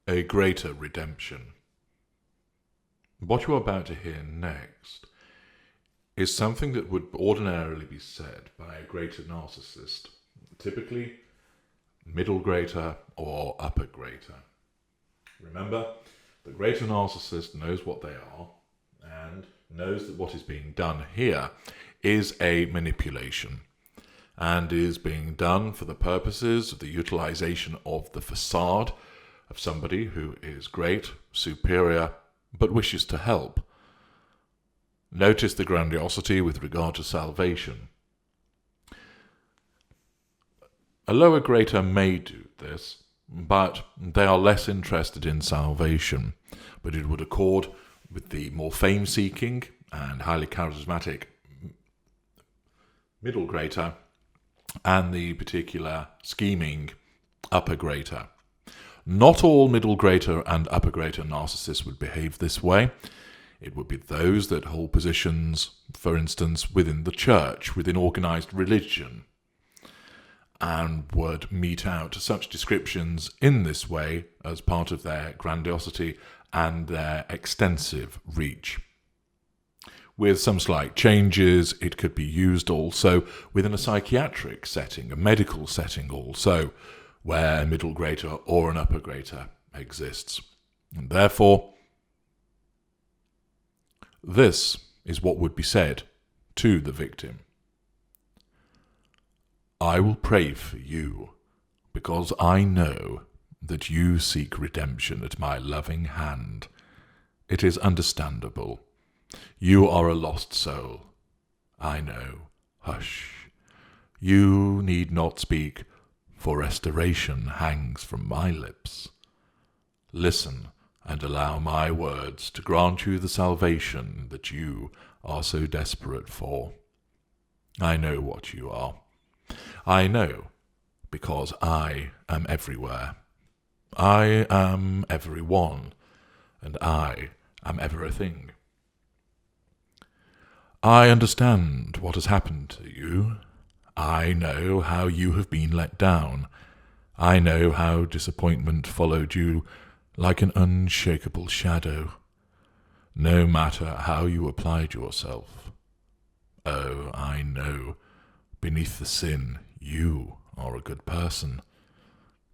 a greater redemption. What you are about to hear next is something that would ordinarily be said by a greater narcissist, typically middle greater or upper greater. Remember, the greater narcissist knows what they are and knows that what is being done here is a manipulation and is being done for the purposes of the utilization of the facade of somebody who is great, superior, but wishes to help. Notice the grandiosity with regard to salvation. A lower greater may do this, but they are less interested in salvation. But it would accord with the more fame-seeking and highly charismatic middle greater and the particular scheming upper greater. Not all middle greater and upper greater narcissists would behave this way. It would be those that hold positions, for instance, within the church, within organized religion, and would mete out such descriptions in this way as part of their grandiosity and their extensive reach. With some slight changes, it could be used also within a psychiatric setting, a medical setting also, where a middle greater or an upper greater exists. And therefore, this is what would be said to the victim. I will pray for you, because I know that you seek redemption at my loving hand. It is understandable. You are a lost soul. I know. Hush. You need not speak, for restoration hangs from my lips. Listen, and allow my words to grant you the salvation that you are so desperate for. I know what you are. I know, because I am everywhere. I am everyone, and I am everything. I understand what has happened to you. I know how you have been let down. I know how disappointment followed you like an unshakable shadow, no matter how you applied yourself. Oh, I know, beneath the sin, you are a good person.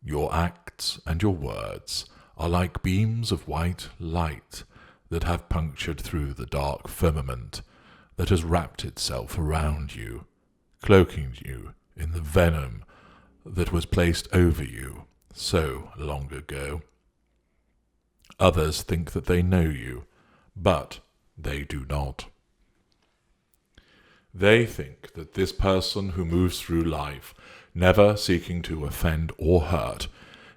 Your acts and your words are like beams of white light that have punctured through the dark firmament that has wrapped itself around you, cloaking you in the venom that was placed over you so long ago. Others think that they know you, but they do not. They think that this person who moves through life, never seeking to offend or hurt,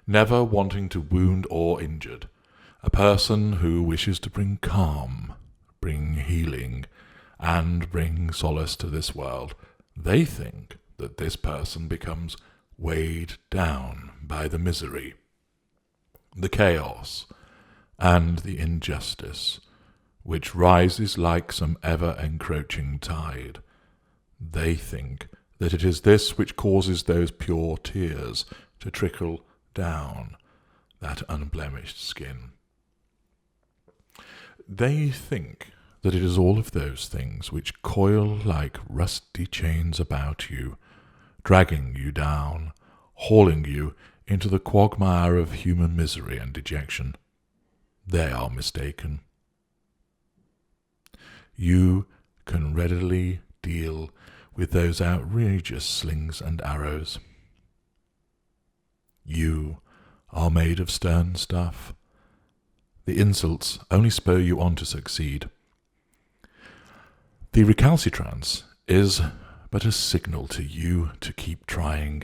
never wanting to wound or injure, a person who wishes to bring calm, bring healing, and bring solace to this world, they think that this person becomes weighed down by the misery, the chaos, and the injustice, which rises like some ever-encroaching tide. They think that it is this which causes those pure tears to trickle down that unblemished skin. They think that it is all of those things which coil like rusty chains about you, dragging you down, hauling you into the quagmire of human misery and dejection. They are mistaken. You can readily deal with those outrageous slings and arrows. You are made of stern stuff. The insults only spur you on to succeed. The recalcitrance is but a signal to you to keep trying.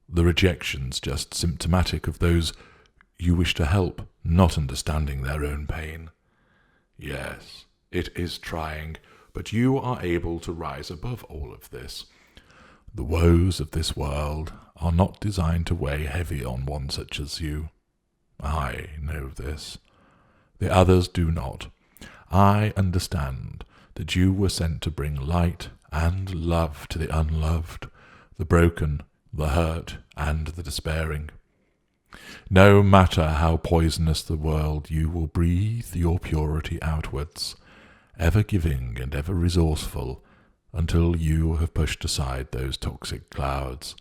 The rejection's just symptomatic of those you wish to help, not understanding their own pain. Yes, it is trying, but you are able to rise above all of this. The woes of this world are not designed to weigh heavy on one such as you. I know this. The others do not. I understand that you were sent to bring light and love to the unloved, the broken, the hurt, and the despairing. No matter how poisonous the world, you will breathe your purity outwards, ever giving and ever resourceful, until you have pushed aside those toxic clouds,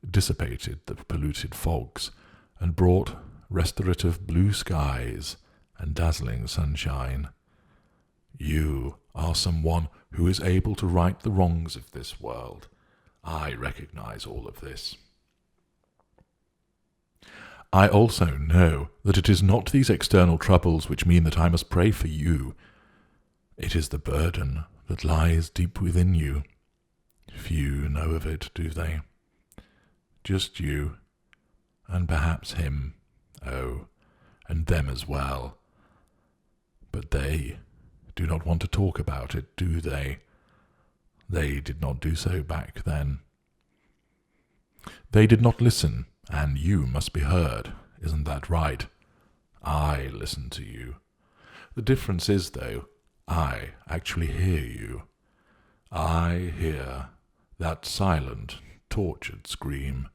dissipated the polluted fogs, and brought restorative blue skies and dazzling sunshine. You are someone who is able to right the wrongs of this world. I recognize all of this. I also know that it is not these external troubles which mean that I must pray for you. It is the burden that lies deep within you. Few know of it, do they? Just you, and perhaps him, oh, and them as well. But they do not want to talk about it, do they? They did not do so back then. They did not listen, and you must be heard. Isn't that right? I listen to you. The difference is, though, I actually hear you. I hear that silent, tortured scream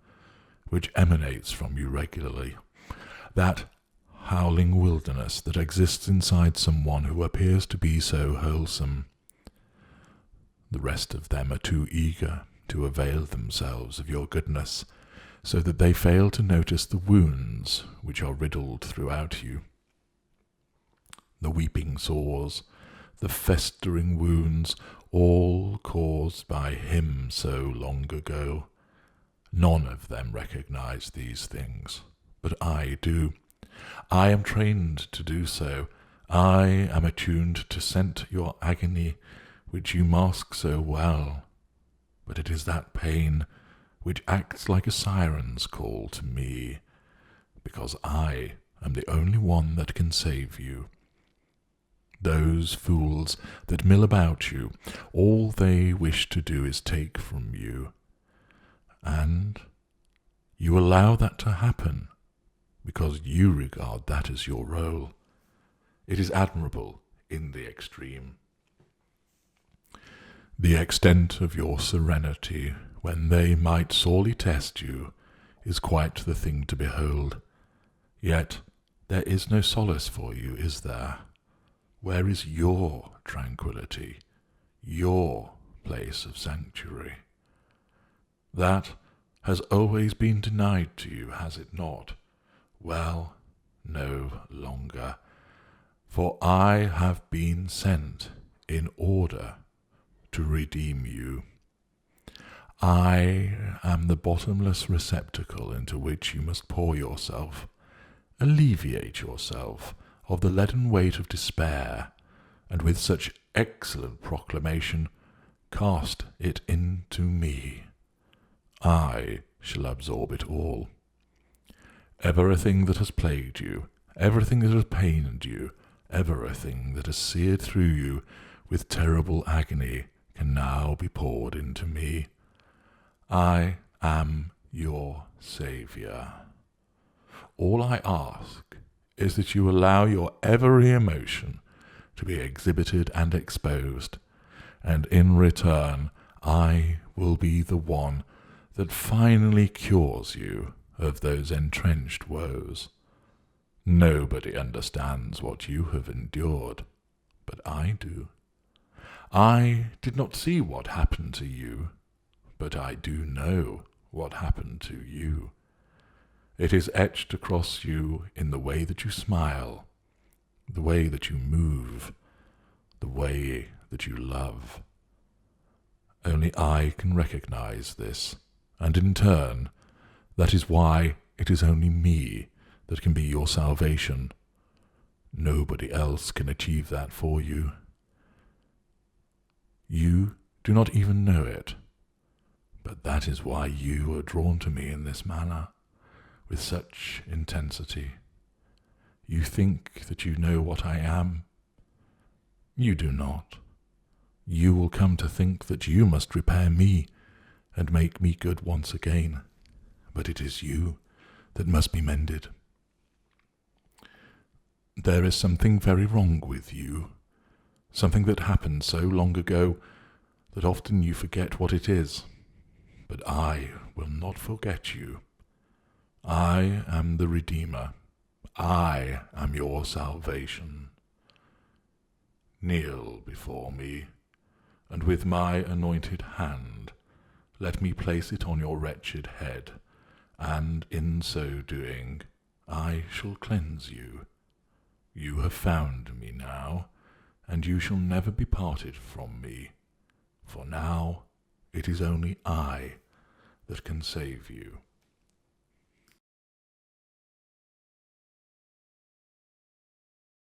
which emanates from you regularly, that howling wilderness that exists inside someone who appears to be so wholesome. The rest of them are too eager to avail themselves of your goodness, so that they fail to notice the wounds which are riddled throughout you. The weeping sores, the festering wounds, all caused by him so long ago. None of them recognize these things, but I do. I am trained to do so. I am attuned to scent your agony, which you mask so well. But it is that pain which acts like a siren's call to me, because I am the only one that can save you. Those fools that mill about you, all they wish to do is take from you. And you allow that to happen, because you regard that as your role. It is admirable in the extreme. The extent of your serenity, when they might sorely test you, is quite the thing to behold. Yet there is no solace for you, is there? Where is your tranquillity, your place of sanctuary? That has always been denied to you, has it not? Well, no longer, for I have been sent in order to redeem you. I am the bottomless receptacle into which you must pour yourself, alleviate yourself of the leaden weight of despair, and with such excellent proclamation, cast it into me. I shall absorb it all. Everything that has plagued you, everything that has pained you, everything that has seared through you with terrible agony can now be poured into me. I am your Saviour. All I ask is that you allow your every emotion to be exhibited and exposed, and in return I will be the one that finally cures you of those entrenched woes. Nobody understands what you have endured, but I do. I did not see what happened to you, but I do know what happened to you. It is etched across you in the way that you smile, the way that you move, the way that you love. Only I can recognize this, and in turn, that is why it is only me that can be your salvation. Nobody else can achieve that for you. You do not even know it, but that is why you are drawn to me in this manner, with such intensity. You think that you know what I am. You do not. You will come to think that you must repair me and make me good once again, but it is you that must be mended. There is something very wrong with you, something that happened so long ago that often you forget what it is. But I will not forget you. I am the Redeemer. I am your salvation. Kneel before me, and with my anointed hand let me place it on your wretched head, and in so doing I shall cleanse you. You have found me now, and you shall never be parted from me, for now it is only I that can save you.